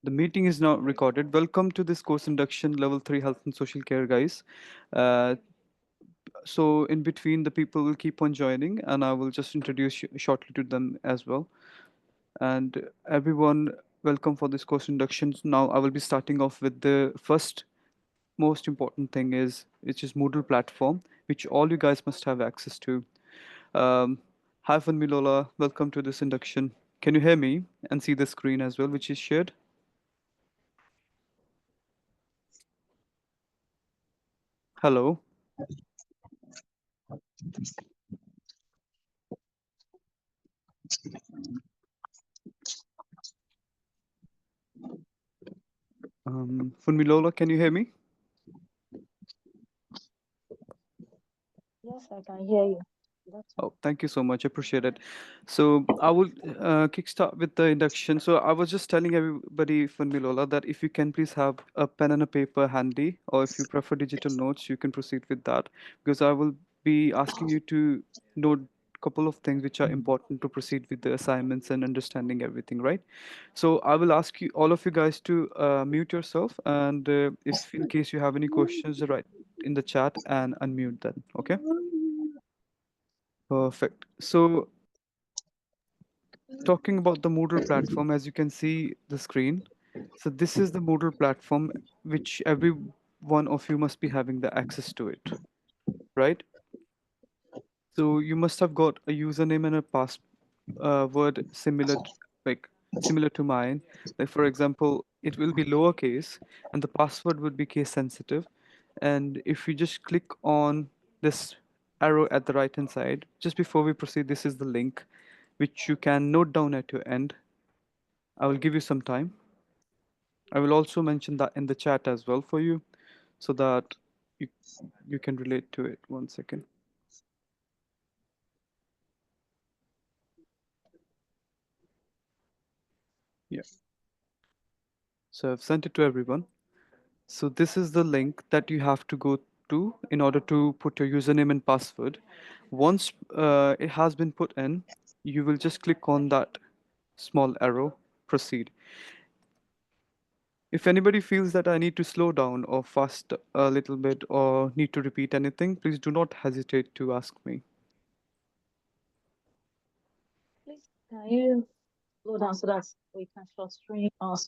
The meeting is now recorded. Welcome to this course induction level 3 health and social care, guys. Uh, so in between, the people will keep on joining, and I will just introduce you shortly to them as well. And everyone, welcome for this course induction. Now I will be starting off with the first most important thing which is Moodle platform, which all you guys must have access to. Um, Hi, Funmilola. Welcome to this induction. Can you hear me and see the screen as well, which is shared? Hello. Funmilola, can you hear me? Yes, I can hear you. Oh, thank you so much. Appreciate it. So I will kickstart with the induction. So I was just telling everybody, Funmilola, that if you can please have a pen and a paper handy, or if you prefer digital notes, you can proceed with that, because I will be asking you to note a couple of things which are important to proceed with the assignments and understanding everything, right? So I will ask you, all of you guys, to mute yourself, and if in case you have any questions, write in the chat and unmute them. Okay. Perfect. So talking about the Moodle platform, as you can see the screen. So this is the Moodle platform, which every one of you must be having the access to it, right? So you must have got a username and a password like similar to mine. Like for example, it will be lowercase and the password would be case sensitive. And if you just click on this arrow at the right hand side, just before we proceed, this is the link which you can note down at your end. I will give you some time. I will also mention that in the chat as well for you, so that you you can relate to it. One second. Yeah. So I've sent it to everyone. So this is the link that you have to go to in order to put your username and password. Once it has been put in, you will just click on that small arrow, proceed. If anybody feels that I need to slow down or fast a little bit or need to repeat anything, please do not hesitate to ask me. Please, can you slow down so that we can short screen on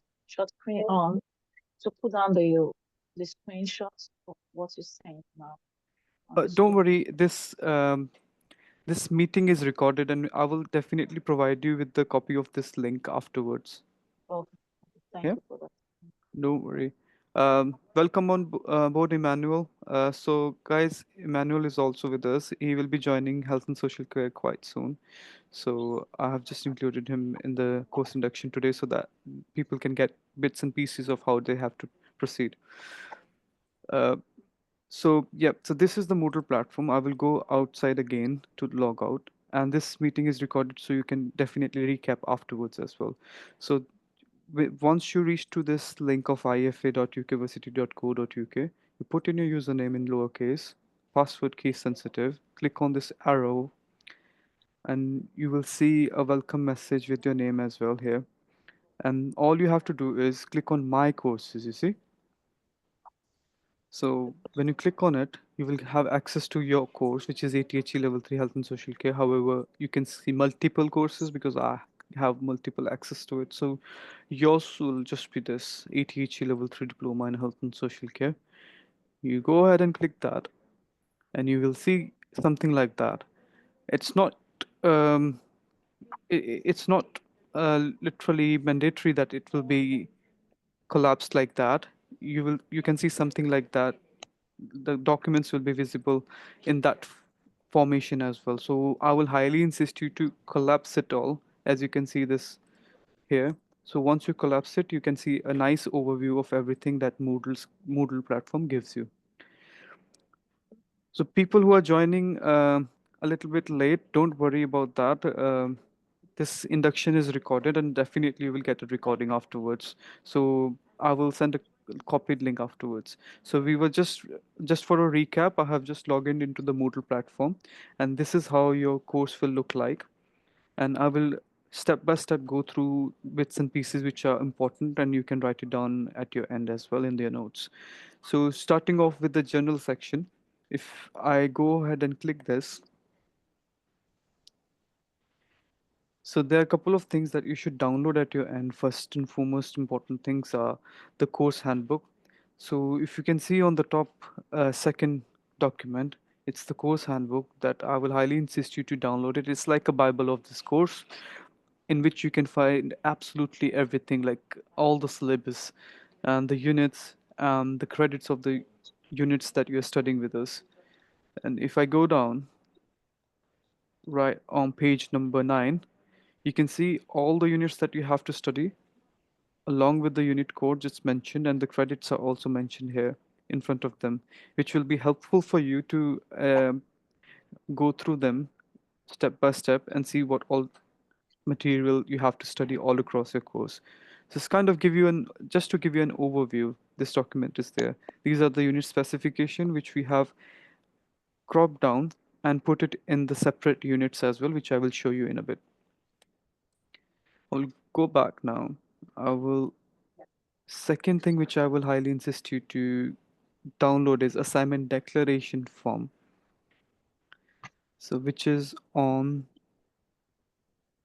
to put down the screenshots of what you're saying now on the Don't screen? worry, this meeting is recorded, and I will definitely provide you with the copy of this link afterwards. Okay, thank Yeah, you for that. don't worry. Welcome on board, Emmanuel. So, guys, Emmanuel is also with us. He will be joining Health and Social Care quite soon. So, I have just included him in the course induction today so that people can get bits and pieces of how they have to proceed. Uh, so this is the Moodle platform. I will go outside again to log out, and this meeting is recorded, so you can definitely recap afterwards as well. So once you reach to this link of ifa.ukversity.co.uk, you put in your username in lowercase, password case sensitive, click on this arrow, and you will see a welcome message with your name as well here. And all you have to do is click on my courses, you see. So when you click on it, you will have access to your course, which is ATHE Level 3 Health and Social Care. However, you can see multiple courses because I have multiple access to it. So yours will just be this ATHE Level 3 Diploma in Health and Social Care. You go ahead and click that, and you will see something like that. It's not um, it's not literally mandatory that it will be collapsed like that. You can see something like that. The documents will be visible in that formation as well. So I will highly insist you to collapse it all, as you can see this here. So once you collapse it, you can see a nice overview of everything that Moodle platform gives you. So people who are joining a little bit late, don't worry about that. This induction is recorded, and definitely you will get a recording afterwards. So I will send a copied link afterwards. So we were just for a recap, I have just logged into the Moodle platform, and this is how your course will look like. And I will step by step go through bits and pieces which are important, and you can write it down at your end as well in your notes. So starting off with the general section, if I go ahead and click this, so there are a couple of things that you should download at your end. First and foremost important things are the course handbook. So if you can see on the top second document, it's the course handbook that I will highly insist you to download it. It's like a Bible of this course in which you can find absolutely everything, like all the syllabus and the units and the credits of the units that you're studying with us. And if I go down right on page number 9, you can see all the units that you have to study along with the unit code just mentioned, and the credits are also mentioned here in front of them, which will be helpful for you to go through them step by step and see what all material you have to study all across your course. So it's kind of give you an just to give you an overview. This document is there. These are the unit specification which we have cropped down and put it in the separate units as well, which I will show you in a bit. I'll go back now. I will Second thing which I will highly insist you to download is assignment declaration form. So which is on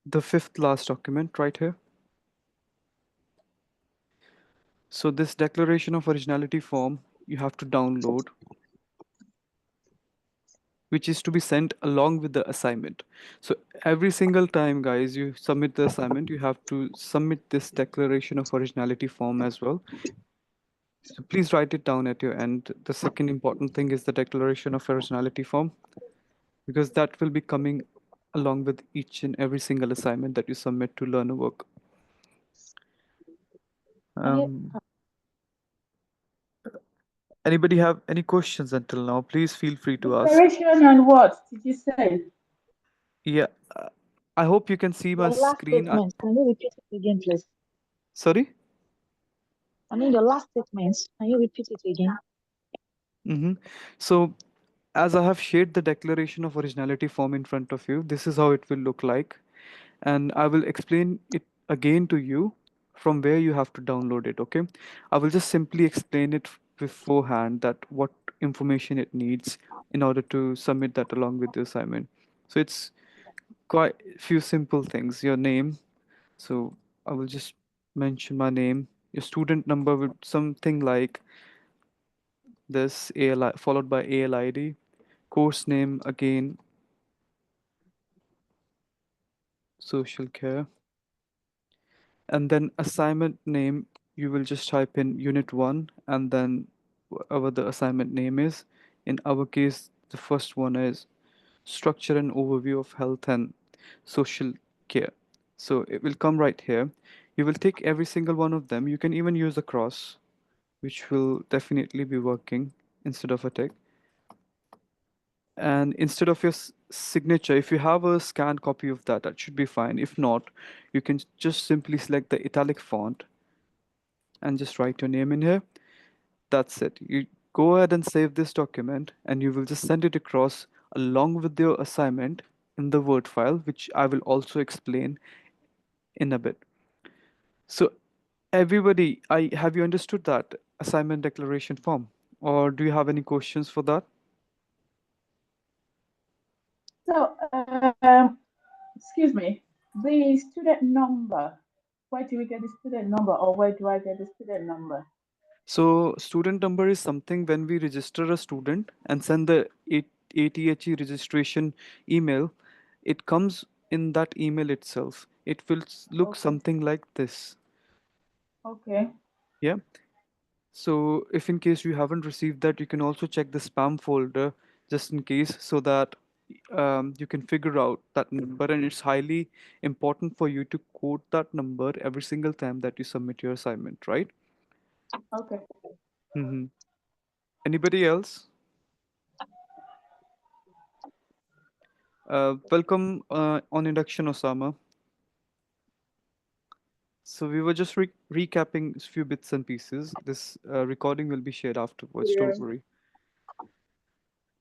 the fifth last document right here. So this declaration of originality form you have to download, which is to be sent along with the assignment. So every single time, guys, you submit the assignment, you have to submit this declaration of originality form as well. So please write it down at your end. The second important thing is the declaration of originality form, because that will be coming along with each and every single assignment that you submit to learner work. Can you, Um, Anybody have any questions until now? Please feel free to ask. Declaration and what did you say? Yeah, I hope you can see my your last screen. statement, can you repeat it again, please? Sorry? I mean, your last statement, can you repeat it again? Mm-hmm. So, as I have shared the declaration of originality form in front of you, this is how it will look like. And I will explain it again to you from where you have to download it, okay? I will just simply explain it beforehand that what information it needs in order to submit that along with the assignment. So it's quite few simple things. Your name, so I will just mention my name. Your student number with something like this, ALI followed by ALID. Course name again, social care. And then assignment name, you will just type in unit 1 and then whatever the assignment name is. In our case, the first one is structure and overview of health and social care. So it will come right here. You will take every single one of them. You can even use a cross, which will definitely be working instead of a tick. And instead of your signature, if you have a scanned copy of that, that should be fine. If not, you can just simply select the italic font and just write your name in here. That's it. You go ahead and save this document, and you will just send it across along with your assignment in the Word file, which I will also explain in a bit. So everybody, I have you understood that assignment declaration form, or do you have any questions for that? So, excuse me, the student number. Where do we get the student number, or where do I get the student number? So student number is something when we register a student and send the ATHE registration email, it comes in that email itself. It will look Okay, something like this. okay, Yeah. So if in case you haven't received that, you can also check the spam folder just in case, so that you can figure out that number. And it's highly important for you to quote that number every single time that you submit your assignment, right? okay. Mm-hmm. Anybody else? Welcome on Induction, Osama. So we were just recapping a few bits and pieces. This recording will be shared afterwards, Yeah. don't worry.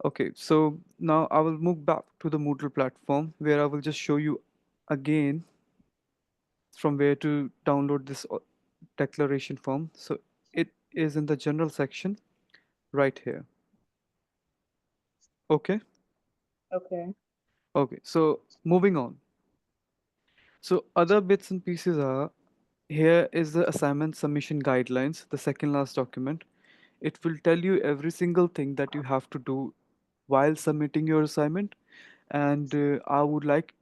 Okay, so now I will move back to the Moodle platform where I will just show you again. from where to download this declaration form. So it is in the general section right here. Okay. Okay. Okay. So moving on. So other bits and pieces are here is the assignment submission guidelines, the second last document. It will tell you every single thing that you have to do while submitting your assignment. And I would like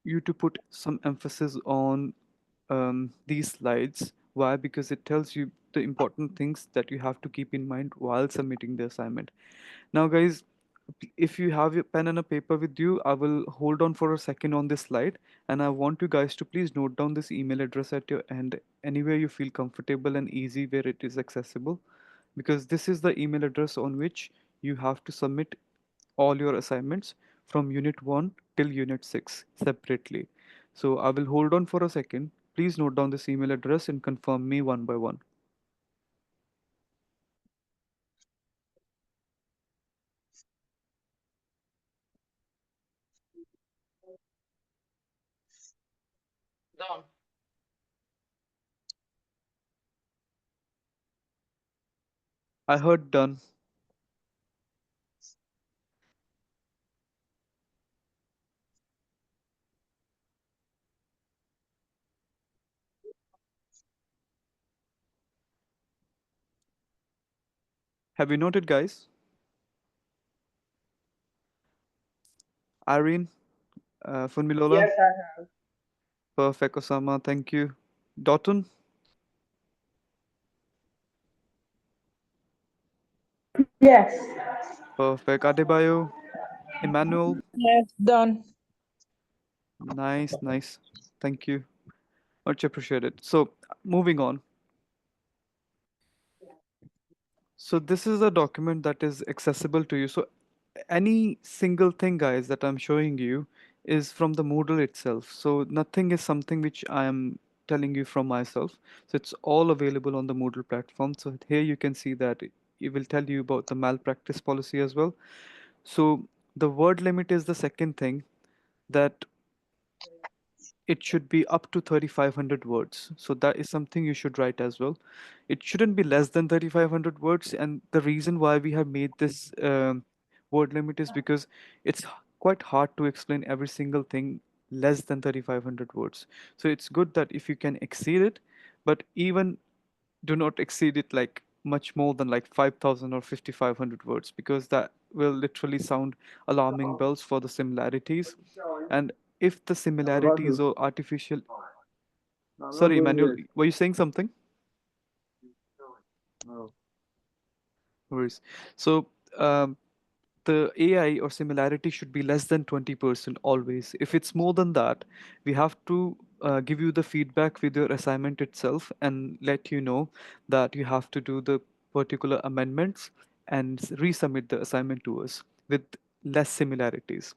you to put some emphasis on these slides. Why? Because it tells you the important things that you have to keep in mind while submitting the assignment. Now, guys, if you have your pen and a paper with you, I will hold on for a second on this slide, and I want you guys to please note down this email address at your end, anywhere you feel comfortable and easy where it is accessible, because this is the email address on which you have to submit all your assignments from unit 1 till unit 6 separately. So I will hold on for a second. Please note down this email address and confirm me one by one. Done. I heard done. Have you noted, guys? Irene, Funmilola, Yes, I have. perfect, Osama, thank you. Dotun, Yes. perfect. Adebayo, Emmanuel, Yes, done. nice, nice. Thank you. Much appreciated. So, moving on. So this is a document that is accessible to you. So any single thing, guys, that I'm showing you is from the Moodle itself. So nothing is something which I am telling you from myself. So it's all available on the Moodle platform. So here you can see that it will tell you about the malpractice policy as well. So the word limit is the second thing, that it should be up to 3,500 words. So that is something you should write as well. It shouldn't be less than 3,500 words. And the reason why we have made this word limit is because it's quite hard to explain every single thing less than 3,500 words. So it's good that if you can exceed it, but even do not exceed it like much more than like 5,000 or 5,500 words, because that will literally sound alarming bells for the similarities. And if the similarities or artificial, sorry, Emmanuel, were you saying something? No worries. So the AI or similarity should be less than 20% always. If it's more than that, we have to give you the feedback with your assignment itself and let you know that you have to do the particular amendments and resubmit the assignment to us with less similarities.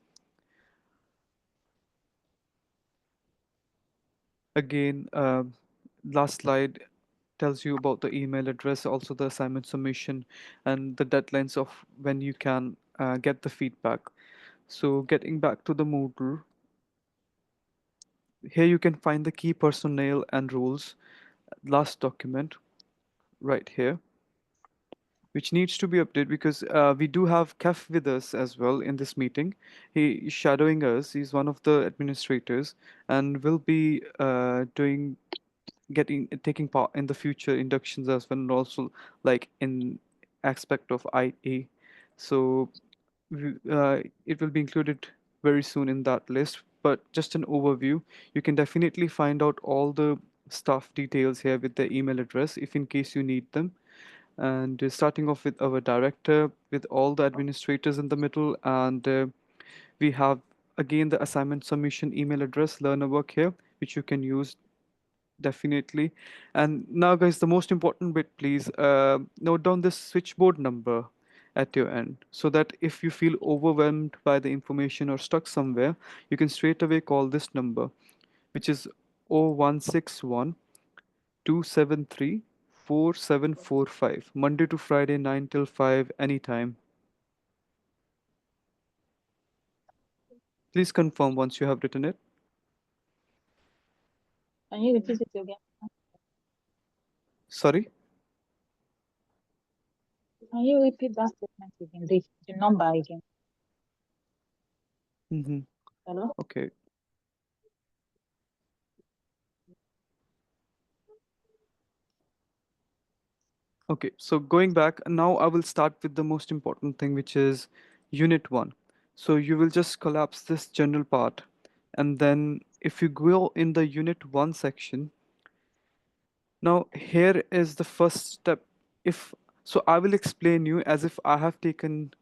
Again, last slide tells you about the email address, also the assignment submission, and the deadlines of when you can get the feedback. So getting back to the Moodle, here you can find the key personnel and rules, last document right here, which needs to be updated because we do have Kef with us as well in this meeting. He is shadowing us. He's one of the administrators and will be doing getting taking part in the future inductions as well, and also like in aspect of IA. So it will be included very soon in that list. But just an overview, you can definitely find out all the staff details here with the email address if in case you need them. And starting off with our director, with all the administrators in the middle, and we have again the assignment submission email address, learner work here, which you can use definitely. And now, guys, the most important bit, please note down this switchboard number at your end so that if you feel overwhelmed by the information or stuck somewhere, you can straight away call this number, which is 0161 273 4745, Monday to Friday, 9 till 5, anytime. Please confirm once you have written it. Can you repeat it again? Sorry. Can you repeat that statement again? The number again. Mm-hmm. Hello? Okay. Okay, so going back, now I will start with the most important thing, which is Unit 1. So you will just collapse this general part. And then if you go in the Unit 1 section, now here is the first step. If so, I will explain you as if I have taken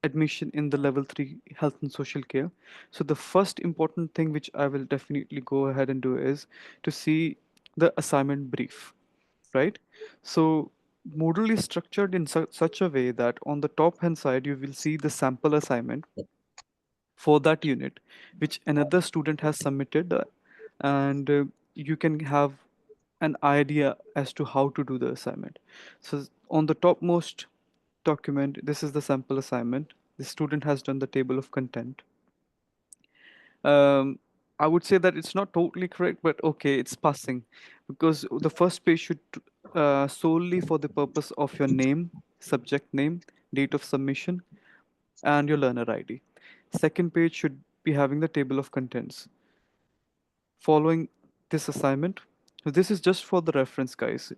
admission in the level 3 health and social care. So the first important thing which I will definitely go ahead and do is to see the assignment brief, right? So Moodle is structured in such a way that on the top hand side you will see the sample assignment for that unit which another student has submitted, and you can have an idea as to how to do the assignment. So on the topmost document, this is the sample assignment. The student has done the table of content. um, I would say that it's not totally correct, but okay, it's passing because the first page should solely for the purpose of your name, subject name, date of submission, and your learner ID. Second page should be having the table of contents. Following this assignment, so this is just for the reference, guys.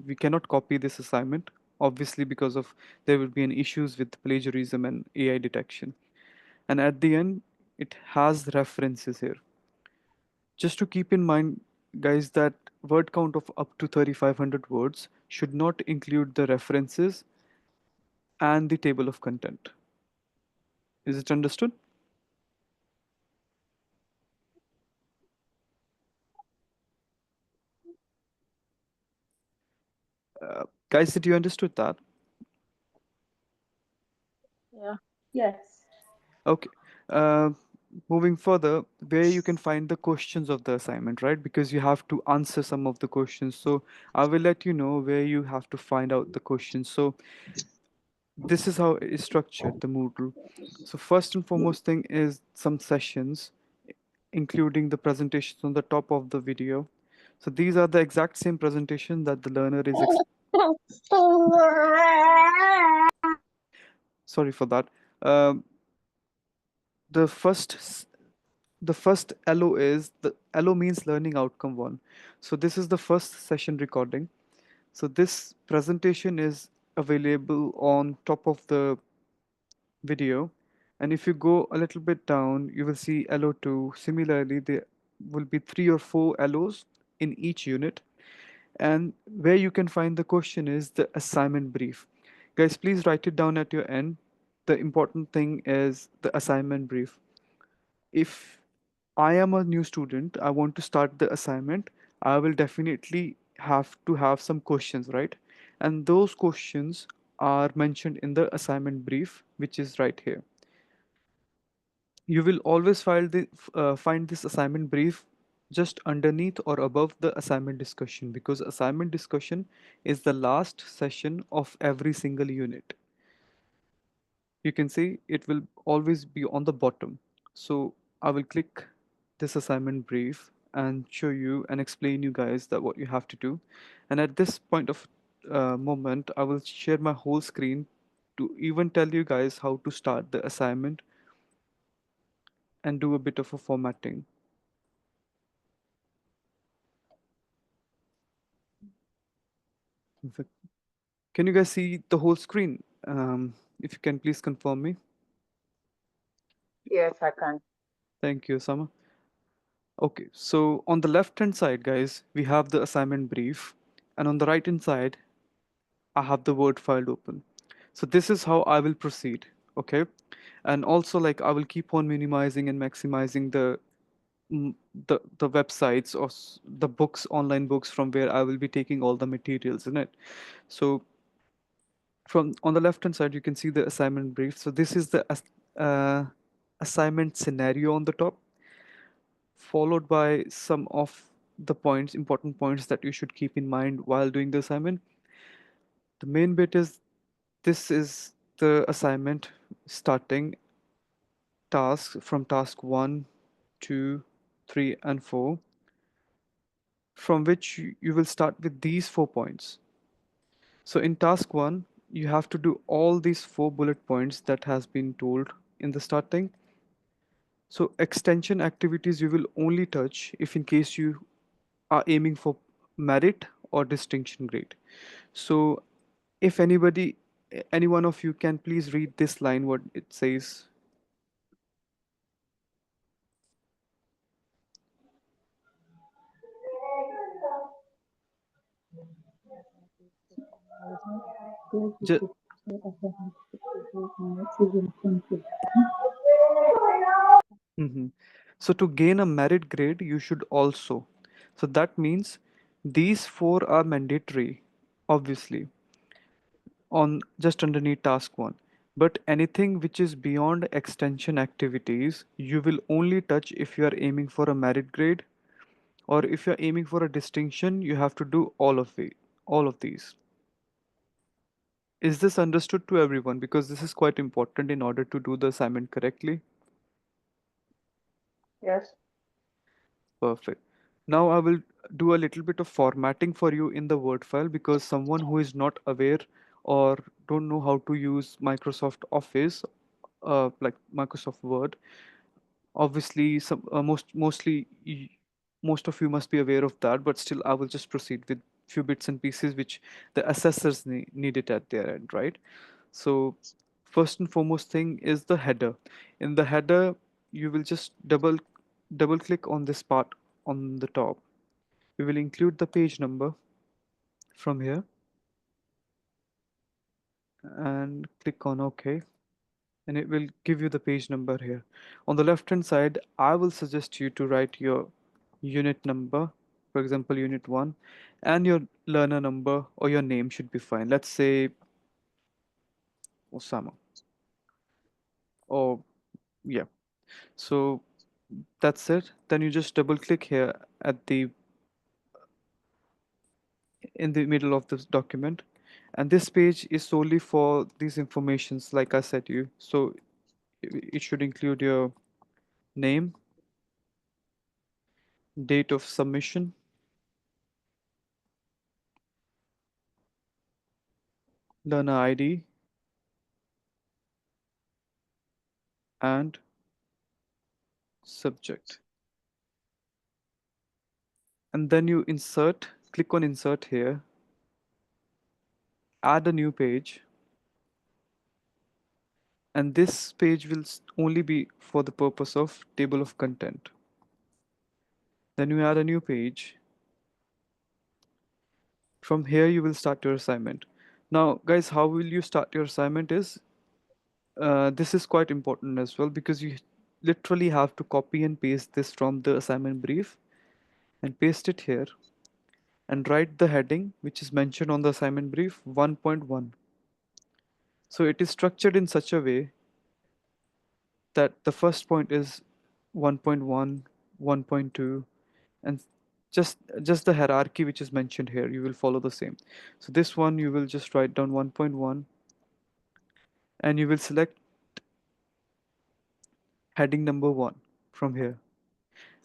We cannot copy this assignment, obviously, because of there will be an issues with plagiarism and AI detection. And at the end, it has references here. Just to keep in mind, guys, that word count of up to 3,500 words should not include the references and the table of content. Is it understood? Guys, did you understood that? Yeah. Yes. Okay. Uh, Moving further, where you can find the questions of the assignment, right? Because you have to answer some of the questions. So I will let you know where you have to find out the questions. So this is how it is structured, the Moodle. So first and foremost thing is some sessions, including the presentations on the top of the video. So these are the exact same presentation that the learner is. Sorry for that. Um, the first the first LO is the LO means learning outcome one. So this is the first session recording. So this presentation is available on top of the video. And if you go a little bit down, you will see LO2. Similarly, there will be 3 or 4 LOs in each unit. And where you can find the question is the assignment brief. Guys, please write it down at your end. The important thing is the assignment brief. If I am a new student, I want to start the assignment, I will definitely have to have some questions, right? And those questions are mentioned in the assignment brief, which is right here. You will always find this assignment brief just underneath or above the assignment discussion, because assignment discussion is the last session of every single unit. You can see it will always be on the bottom. So I will click this assignment brief and show you and explain you guys that what you have to do. And at this point of moment, I will share my whole screen to even tell you guys how to start the assignment and do a bit of a formatting. If Can you guys see the whole screen? If you can please confirm me. Yes, I can. Thank you, Sama. Okay, so on the left hand side, guys, we have the assignment brief, and on the right hand side, I have the Word file open. So this is how I will proceed. Okay, and also like I will keep on minimizing and maximizing the websites or the books, online books from where I will be taking all the materials in it. So from on the left hand side, you can see the assignment brief. So this is the uh, assignment scenario on the top, followed by some of the points, important points that you should keep in mind while doing the assignment. The main bit is this is the assignment starting tasks from task 1, 2, 3, and 4. from which you will start with these 4 points. So in task 1, you have to do all these 4 bullet points that has been told in the starting. So extension activities you will only touch if in case you are aiming for merit or distinction grade. So if any one of you can please read this line, what it says. Ju- Mhm. So to gain a merit grade, you should also. So that means these four are mandatory, obviously, on just underneath task one. But anything which is beyond extension activities, you will only touch if you are aiming for a merit grade, or if you're aiming for a distinction, you have to do all of these. Is this understood to everyone? Because this is quite important in order to do the assignment correctly. Yes. Perfect. Now I will do a little bit of formatting for you in the Word file, because someone who is not aware or don't know how to use Microsoft Office, like Microsoft Word, obviously most of you must be aware of that, but still I will just proceed with few bits and pieces which the assessors need it at their end, right? So first and foremost thing is the header. In the header, you will just double click on this part on the top. We will include the page number from here and click on OK, and it will give you the page number here. On the left hand side, I will suggest you to write your unit number, for example, unit 1, and your learner number or your name should be fine. Let's say Osama. Or yeah. So that's it. Then you just double click here at the in the middle of this document, and this page is solely for these informations like I said you. So it should include your name, date of submission, learner ID, and subject. And then you click on insert here, add a new page, and this page will only be for the purpose of table of content. Then you add a new page. From here you will start your assignment. Now guys, how will you start your assignment is, this is quite important as well, because you literally have to copy and paste this from the assignment brief and paste it here and write the heading which is mentioned on the assignment brief 1.1. So it is structured in such a way that the first point is 1.1, 1.2, and just the hierarchy which is mentioned here, you will follow the same. So this one you will just write down 1.1, and you will select heading number 1 from here.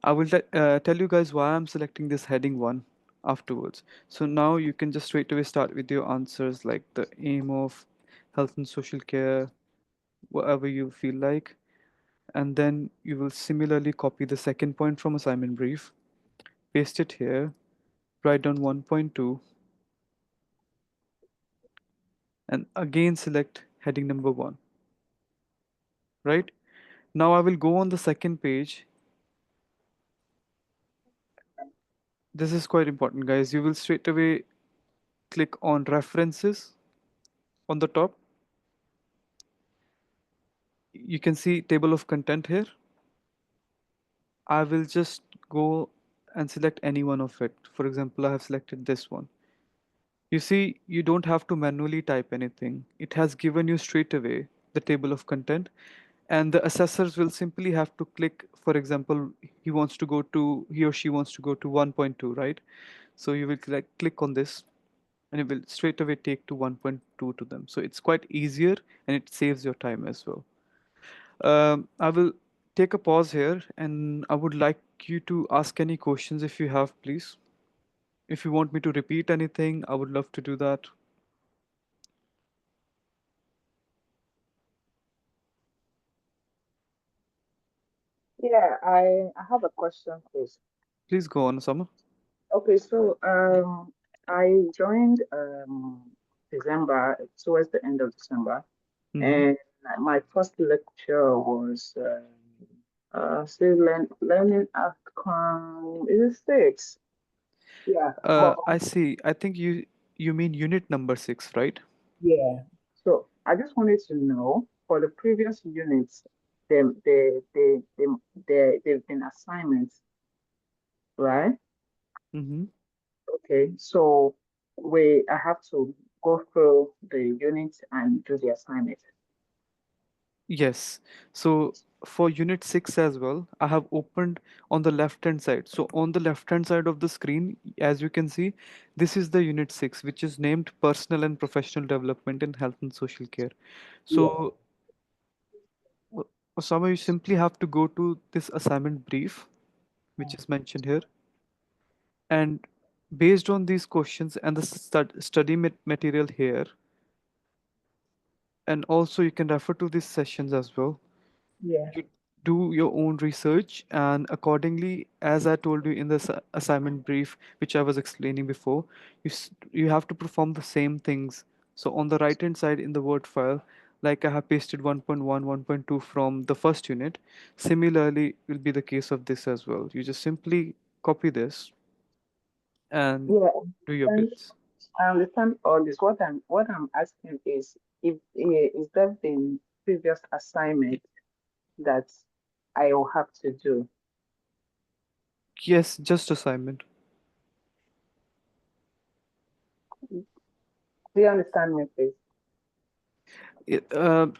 I will tell you guys why I'm selecting this heading 1 afterwards. So now you can just straight away start with your answers, like the aim of health and social care, whatever you feel like. And then you will similarly copy the second point from assignment brief, paste it here, write down 1.2, and again select heading number 1, right? Now I will go on the second page. This is quite important, guys. You will straight away click on references on the top. You can see table of content here. I will just go and select any one of it. For example, I have selected this one. You see, you don't have to manually type anything. It has given you straight away the table of content, and the assessors will simply have to click. For example, he or she wants to go to 1.2, right? So you will click on this, and it will straight away take to 1.2 to them. So it's quite easier, and it saves your time as well. I will take a pause here, and I would like you to ask any questions if you have, please. If you want me to repeat anything, I would love to do that. Yeah, I have a question, please. Please go on, Osama. Okay, so I joined December, towards the end of December, Hmm. and my first lecture was still learning outcome. Is it six? Yeah, but I see. I think you mean unit number 6, right? yeah. So I just wanted to know for the previous units, they've been assignments, right? Mm-hmm. Okay, so I have to go through the units and do the assignment. Yes. So for unit 6 as well, I have opened on the left hand side. So on the left hand side of the screen, as you can see, this is the unit 6, which is named Personal and Professional Development in Health and Social Care. Yeah, So, O- Osama, you simply have to go to this assignment brief, which is mentioned here. And based on these questions and the study material here, and also you can refer to these sessions as well, yeah, you do your own research, and accordingly, as I told you in the assignment brief which I was explaining before, you have to perform the same things. So on the right hand side in the word file, like I have pasted 1.1, 1.2 from the first unit, similarly will be the case of this as well. You just simply copy this and yeah. do your And bits. I understand all this. What I'm asking is if is there been previous assignment that I will have to do? Yes, just assignment. Do you understand me, please?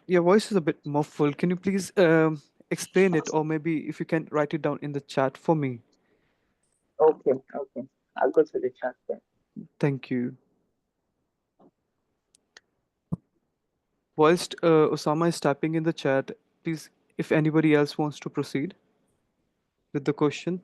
Your voice is a bit muffled. Can you please explain it, or maybe if you can write it down in the chat for me? Okay, okay. I'll go to the chat then. Thank you. Whilst Osama is typing in the chat, please, if anybody else wants to proceed with the question.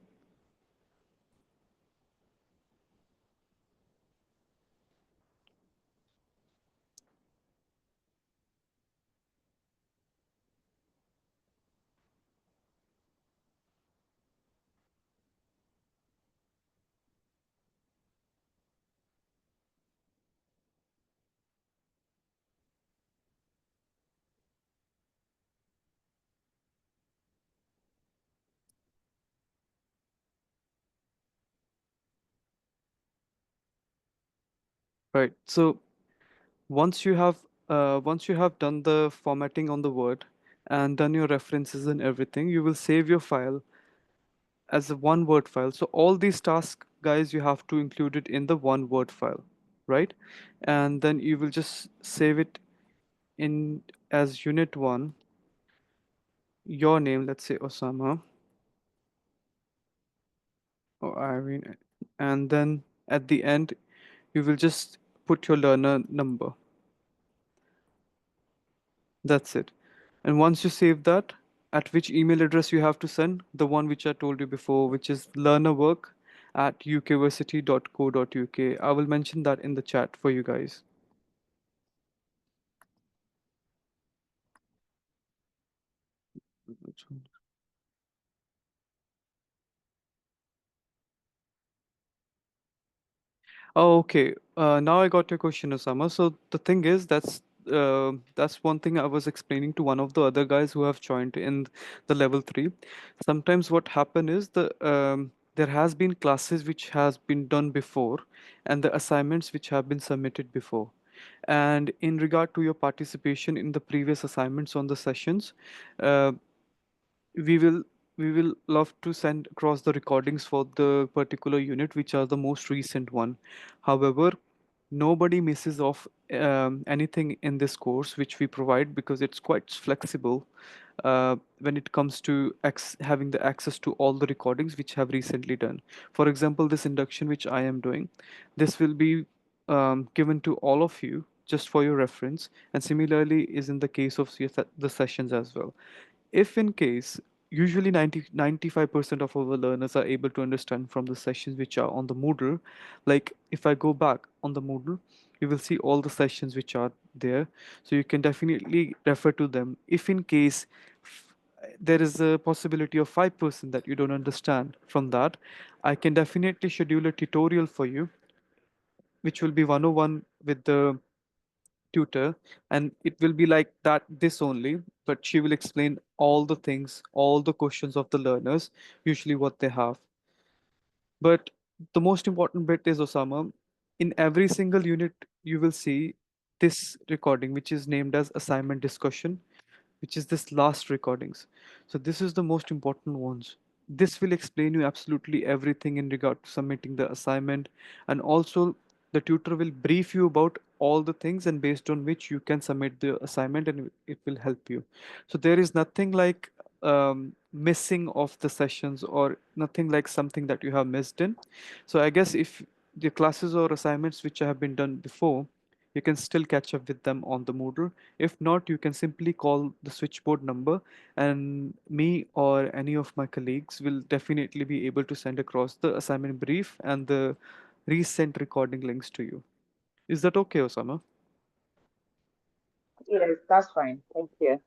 Right. So once you have done the formatting on the Word and done your references and everything, you will save your file as a one Word file. So all these tasks, guys, you have to include it in the one Word file, right? And then you will just save it in as unit one, your name, let's say Osama or Irene, and then at the end, you will just put your learner number. That's it. And once you save that, at which email address you have to send? The one which I told you before, which is learnerwork@ukversity.co.uk. I will mention that in the chat for you guys. Oh, okay. Now I got your question, Osama. So the thing is, that's one thing I was explaining to one of the other guys who have joined in the level 3. Sometimes what happen is there has been classes which has been done before, and the assignments which have been submitted before. And in regard to your participation in the previous assignments on the sessions, uh, we will we will love to send across the recordings for the particular unit which are the most recent one. However, nobody misses off anything in this course which we provide because it's quite flexible when it comes to having the access to all the recordings which have recently done. For example, this induction which I am doing, this will be given to all of you just for your reference, and similarly is in the case of the sessions as well. If in case usually 95% of our learners are able to understand from the sessions which are on the Moodle. Like if I go back on the Moodle, you will see all the sessions which are there. So you can definitely refer to them. If in case there is a possibility of 5% that you don't understand from that, I can definitely schedule a tutorial for you, which will be 101 with the tutor, and it will be like that this only, but she will explain all the things, all the questions of the learners, usually what they have. But the most important bit is, Osama, in every single unit you will see this recording which is named as assignment discussion, which is this last recordings. So this is the most important ones. This will explain you absolutely everything in regard to submitting the assignment, and also the tutor will brief you about all the things and based on which you can submit the assignment and it will help you. So there is nothing like missing of the sessions or nothing like something that you have missed in. So I guess if the classes or assignments which have been done before, you can still catch up with them on the Moodle. If not, you can simply call the switchboard number, and me or any of my colleagues will definitely be able to send across the assignment brief and the recent recording links to you. Is that okay, Osama? Yes, that's fine. Thank you.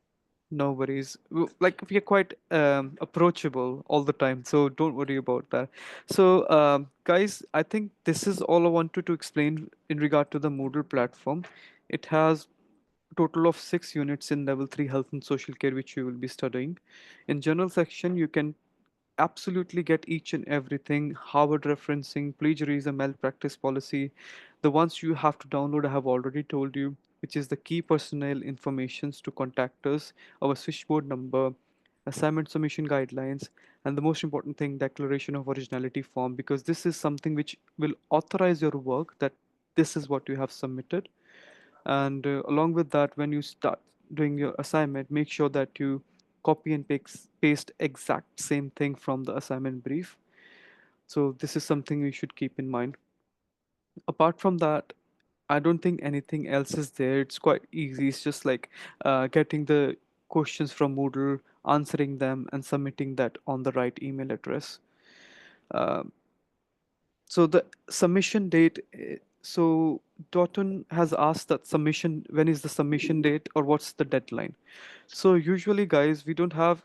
No worries. Like we are quite approachable all the time, so don't worry about that. So, guys, I think this is all I wanted to explain in regard to the Moodle platform. It has total of 6 units in level 3 health and social care which you will be studying. In general section you can absolutely get each and everything: Harvard referencing, plagiarism, malpractice policy. The ones you have to download I have already told you, which is the key personnel informations to contact us, our switchboard number, assignment submission guidelines, and the most important thing, declaration of originality form, because this is something which will authorize your work that this is what you have submitted. And along with that, when you start doing your assignment, make sure that you copy and paste exact same thing from the assignment brief. So this is something you should keep in mind. Apart from that, I don't think anything else is there. It's quite easy. It's just like getting the questions from Moodle, answering them, and submitting that on the right email address. Um so the submission date. So Dotun has asked that submission. When is the submission date, or what's the deadline? So usually, guys, we don't have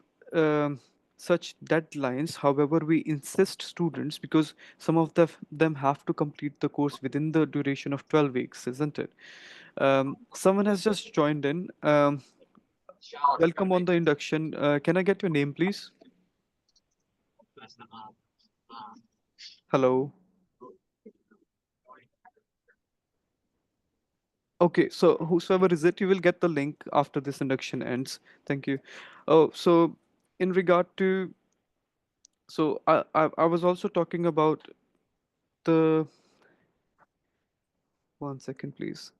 such deadlines. However, we insist students, because some of them have to complete the course within the duration of 12 weeks, isn't it? Someone has just joined in. Welcome on the induction. Can I get your name, please? Hello. Okay, so whosoever is it, you will get the link after this induction ends. Thank you. Oh, so in regard to, so I was also talking about the, one second, please.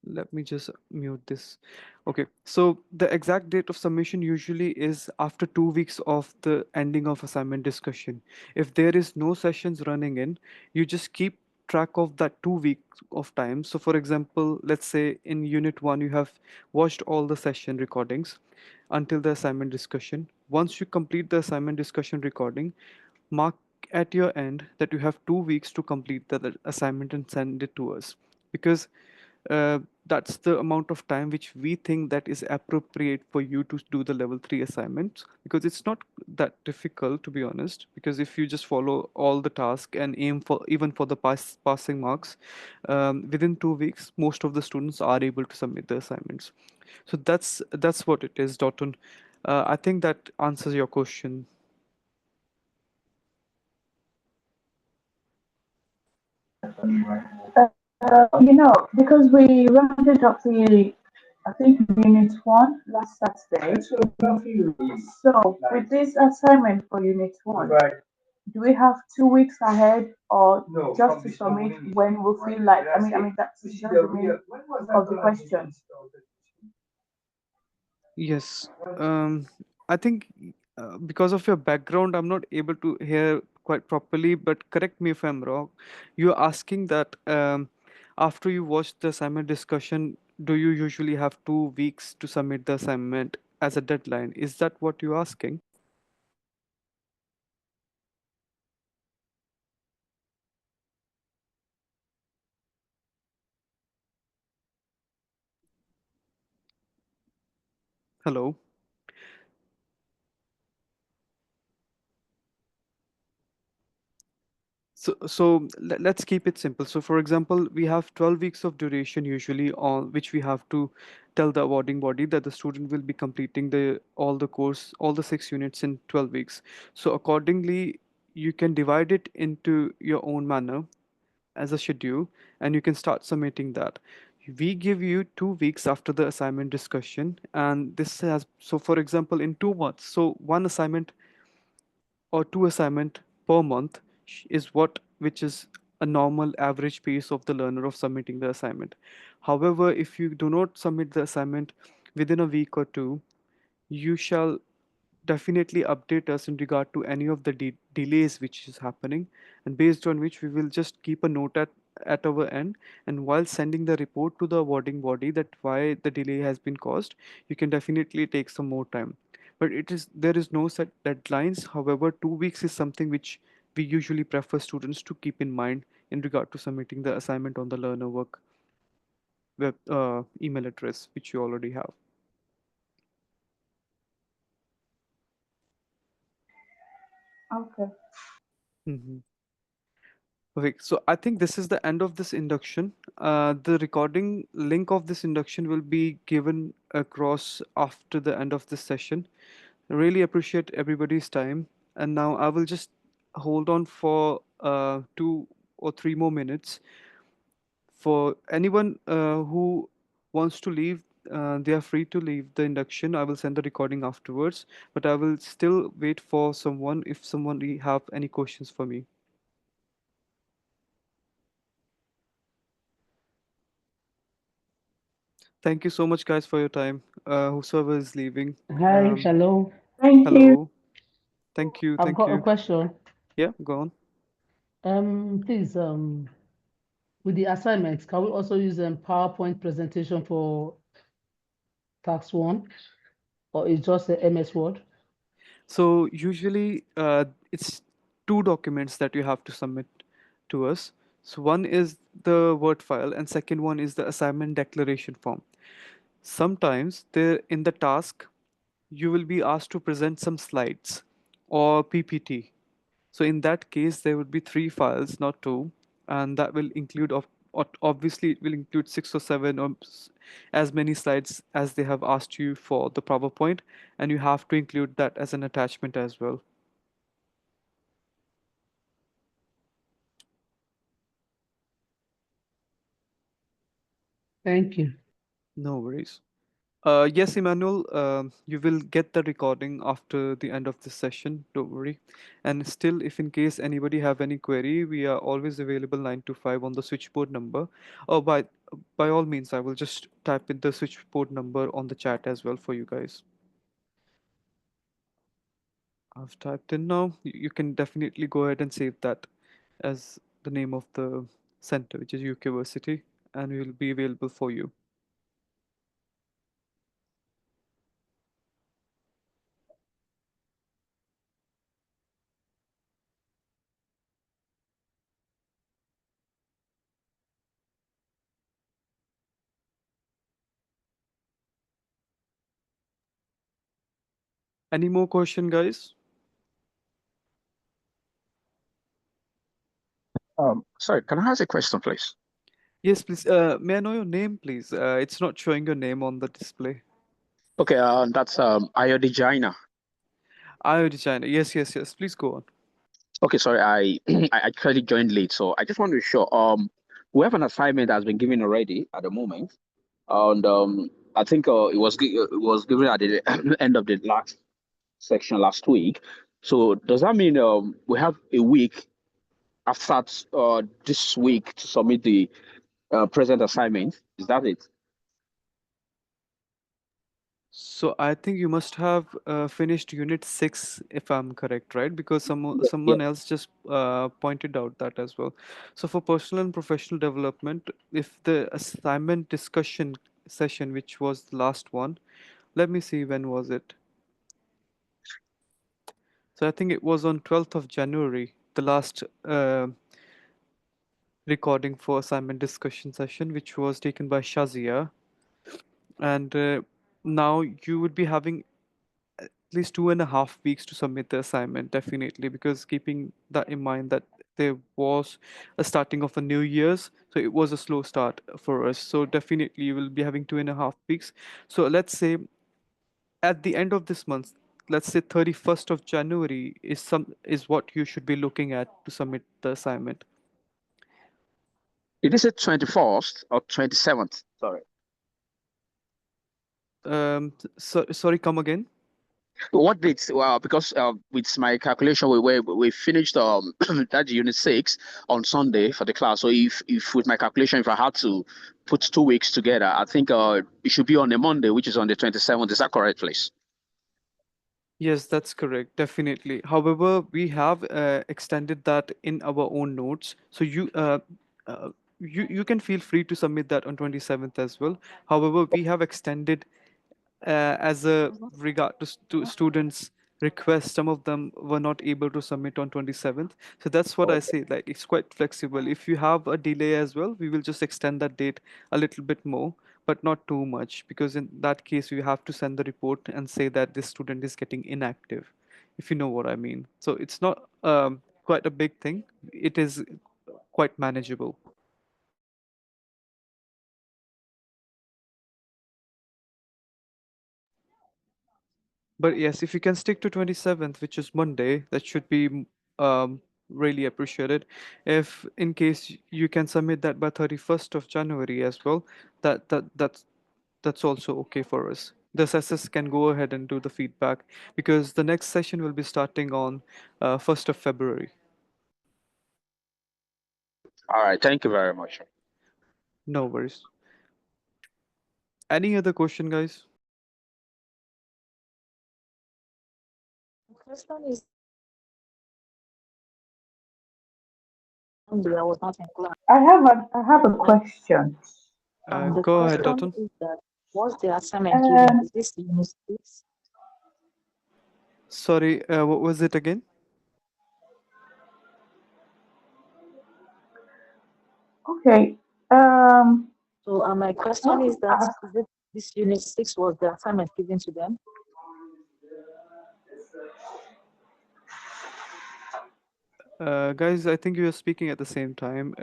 Let me just mute this. Okay, so the exact date of submission usually is after 2 weeks of the ending of assignment discussion. If there is no sessions running in, you just keep track of that 2 weeks of time. So for example, let's say in unit 1 you have watched all the session recordings until the assignment discussion. Once you complete the assignment discussion recording, mark at your end that you have 2 weeks to complete the assignment and send it to us, because that's the amount of time which we think that is appropriate for you to do the level 3 assignments, because it's not that difficult, to be honest, because if you just follow all the tasks and aim for even for the passing marks, within 2 weeks most of the students are able to submit the assignments. So that's what it is, Dotun. I think that answers your question. Because we rounded up the, I think, unit one last Saturday. So with this assignment for unit one, do we have 2 weeks ahead or just to submit when we feel like, I mean, that's just the meaning of the question. Yes. I think because of your background, I'm not able to hear quite properly, but correct me if I'm wrong. You're asking that after you watch the assignment discussion, do you usually have 2 weeks to submit the assignment? as a deadline. Is that what you're asking? Hello. Let's keep it simple. So, for example, we have 12 weeks of duration usually on which we have to tell the awarding body that the student will be completing the course, all the 6 units in 12 weeks. So, accordingly, you can divide it into your own manner as a schedule, and you can start submitting that. We give you 2 weeks after the assignment discussion, and this has, so for example, in 2 months, so one assignment or two assignment per month is what which is a normal average pace of the learner of submitting the assignment. However, if you do not submit the assignment within a week or two, you shall definitely update us in regard to any of the delays which is happening, and based on which we will just keep a note at our end, and while sending the report to the awarding body that why the delay has been caused, you can definitely take some more time. But there is no set deadlines. However, 2 weeks is something which we usually prefer students to keep in mind in regard to submitting the assignment on the learner work web email address which you already have. Okay. Mhm. Okay, so I think this is the end of this induction. The recording link of this induction will be given across after the end of this session. I really appreciate everybody's time. And now I will just hold on for 2 or 3 more minutes. For anyone who wants to leave, they are free to leave the induction. I will send the recording afterwards, but I will still wait for someone if someone have any questions for me. Thank you so much, guys, for your time. Whosoever is leaving, Hi, hello. Thank you. hello. Thank you. I've Thank got a you. question. Yeah, go on. Please, with the assignments, can we also use PowerPoint presentation for tax one, or it's just a MS Word? So usually, it's two documents that you have to submit to us. So one is the Word file, and second one is the assignment declaration form. Sometimes there in the task, you will be asked to present some slides or PPT. So in that case, there would be three files, not two, and that will include obviously it will include 6 or 7 or as many slides as they have asked you for the PowerPoint, and you have to include that as an attachment as well. Thank you. No worries. Yes, Emmanuel, you will get the recording after the end of this session. Don't worry. And still, if in case anybody have any query, we are always available 9 to 5 on the switchboard number. Or by all means, I will just type in the switchboard number on the chat as well for you guys. I've typed in now. You can definitely go ahead and save that as the name of the center, which is UK Versity, and it will be available for you. Any more question, guys? Sorry, can I ask a question, please? Yes, please. May I know your name, please? It's not showing your name on the display. Okay, that's Ayodijina. IO designer. Yes, yes, yes. Please go on. Okay, sorry, I actually joined late, so I just want to be sure. We have an assignment that's been given already at the moment, and I think it was given at the end of the last section last week. So does that mean we have a week after this week to submit the present assignment? Is that it? So I think you must have finished Unit 6, if I'm correct, right? Because Yeah. someone else just pointed out that as well. So for personal and professional development, if the assignment discussion session, which was the last one, Let me see, when was it? So I think it was on 12th of January, the last recording for assignment discussion session, which was taken by Shazia. And now you would be having at least 2.5 weeks to submit the assignment, definitely, because keeping that in mind that there was a starting of a new year's, so it was a slow start for us. So definitely you will be having 2.5 weeks. So let's say at the end of this month, let's say 31st of January is what you should be looking at to submit the assignment. It is it 21st or 27th? Sorry. Sorry, come again. What dates? Well, because with my calculation, we finished that unit 6 on Sunday for the class. So if with my calculation, if I had to put 2 weeks together, I think it should be on a Monday, which is on the 27th. Is that correct, please? Yes, that's correct, definitely. However, we have extended that in our own notes. So you can feel free to submit that on 27th as well. However, we have extended as a regard to students' request. Some of them were not able to submit on 27th. So that's what I Okay. say. Like, it's quite flexible. If you have a delay as well, we will just extend that date a little bit more, but not too much, because in that case, we have to send the report and say that this student is getting inactive, if you know what I mean. So it's not quite a big thing. It is quite manageable. But yes, if you can stick to 27th, which is Monday, that should be really appreciated. If in case you can submit that by 31st of January as well, that's also okay for us. The assessors can go ahead and do the feedback, because the next session will be starting on 1st of February. All right. Thank you very much. No worries. Any other question, guys? The question is, I was not in class. I have a question. The Go ahead, question Dotun. is that what's the assignment given? Um, Is this unit 6? Sorry, what was it again? okay. Um, So my I question want is to that ask. is it this unit 6 was the assignment given to them? Guys, I think you are speaking at the same time.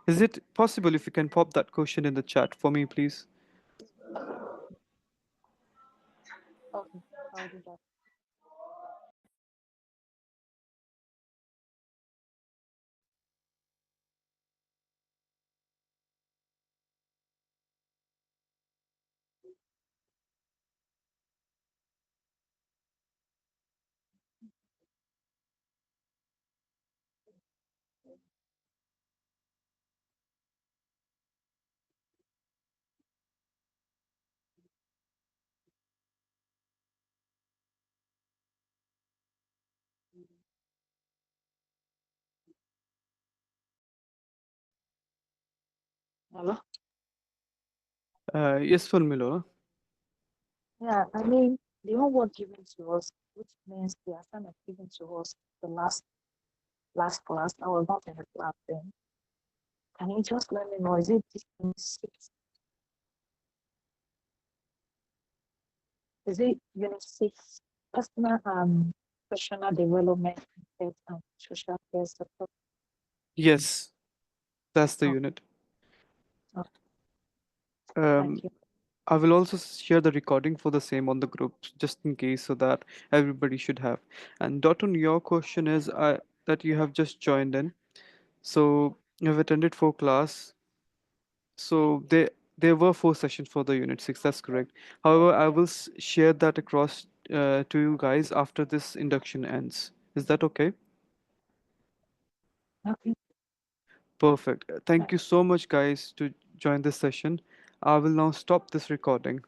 Is it possible if you can pop that question in the chat for me, please? Okay, I'll do that. Hello? Yes, Furmilo. Yeah, I mean, the homework given to us, which means the assignment given to us the last class, I was not in the class then. Can you just let me know, is it this unit 6? Is it unit 6, personal and professional development, health and social care support? Yes, that's the Oh, unit. oh, thank Um, you. I will also share the recording for the same on the group, just in case, so that everybody should have. And Dotun, your question is that you have just joined in. So you have attended 4 class. So there were 4 sessions for the unit 6. That's correct. However, I will share that across to you guys after this induction ends. Is that okay? Okay, Perfect. Thank you so much, guys, to join this session. I will now stop this recording.